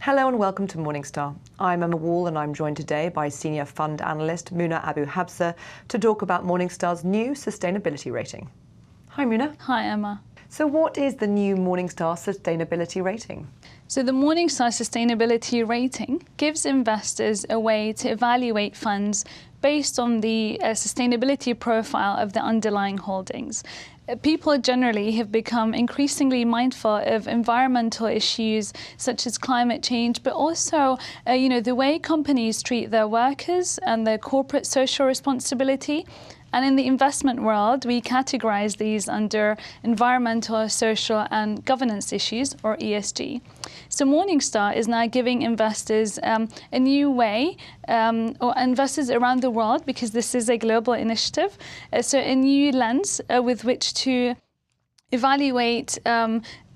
Hello and welcome to Morningstar. I'm Emma Wall and I'm joined today by Senior Fund Analyst Muna Abu Habsa to talk about Morningstar's new sustainability rating. Hi Muna. Hi Emma. So what is the new Morningstar sustainability rating? So the Morningstar sustainability rating gives investors a way to evaluate funds based on the sustainability profile of the underlying holdings. People generally have become increasingly mindful of environmental issues such as climate change, but also the way companies treat their workers and their corporate social responsibility. And in the investment world, we categorize these under environmental, social, and governance issues, or ESG. So Morningstar is now giving investors a new way, or investors around the world, because this is a global initiative, so a new lens with which to evaluate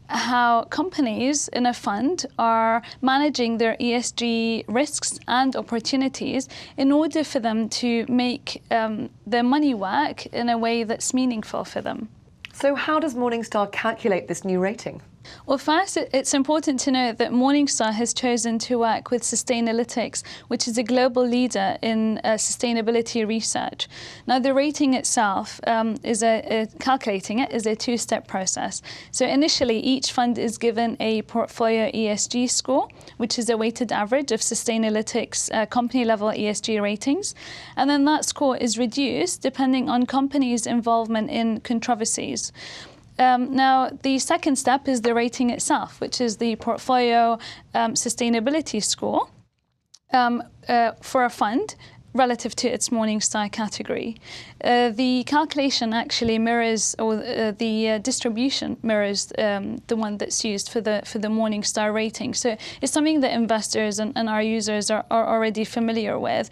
how companies in a fund are managing their ESG risks and opportunities in order for them to make their money work in a way that's meaningful for them. So how does Morningstar calculate this new rating? Well, first, it's important to note that Morningstar has chosen to work with Sustainalytics, which is a global leader in sustainability research. Now, the rating itself calculating it is a two-step process. So initially, each fund is given a portfolio ESG score, which is a weighted average of Sustainalytics company-level ESG ratings. And then that score is reduced depending on companies' involvement in controversies. Now, the second step is the rating itself, which is the portfolio sustainability score for a fund relative to its Morningstar category. The calculation actually mirrors, or the distribution mirrors the one that's used for the Morningstar rating. So it's something that investors and our users are already familiar with.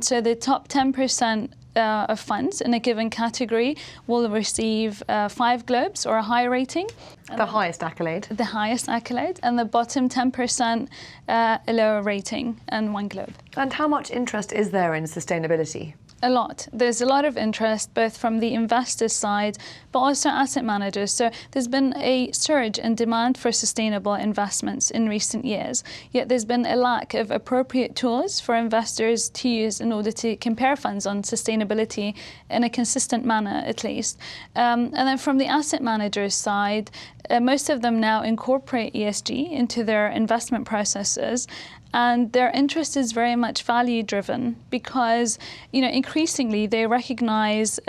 So the top 10% of funds in a given category will receive 5 globes, or a high rating. The highest accolade. The highest accolade, and the bottom 10% a lower rating and 1 globe. And how much interest is there in sustainability? A lot. There's a lot of interest both from the investor side, but also asset managers. So there's been a surge in demand for sustainable investments in recent years, yet there's been a lack of appropriate tools for investors to use in order to compare funds on sustainability in a consistent manner, at least. And then from the asset managers side, most of them now incorporate ESG into their investment processes. And their interest is very much value-driven because, increasingly they recognize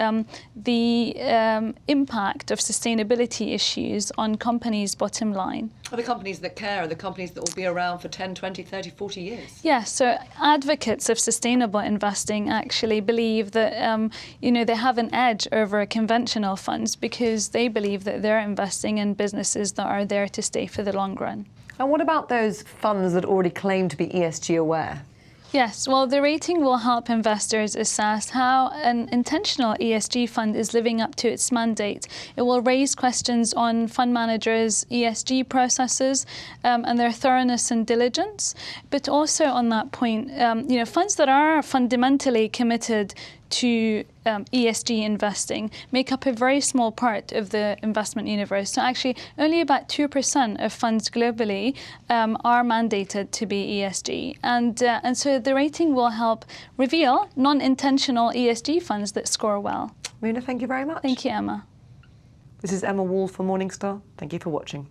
the impact of sustainability issues on companies' bottom line. Are the companies that care are the companies that will be around for 10, 20, 30, 40 years? Yes, so advocates of sustainable investing actually believe that, they have an edge over conventional funds because they believe that they're investing in businesses that are there to stay for the long run. And what about those funds that already claim to be ESG aware? Yes, well, the rating will help investors assess how an intentional ESG fund is living up to its mandate. It will raise questions on fund managers' ESG processes and their thoroughness and diligence. But also on that point, funds that are fundamentally committed to ESG investing make up a very small part of the investment universe. So actually, only about 2% of funds globally are mandated to be ESG. And so the rating will help reveal non-intentional ESG funds that score well. Muna, thank you very much. Thank you, Emma. This is Emma Wall for Morningstar. Thank you for watching.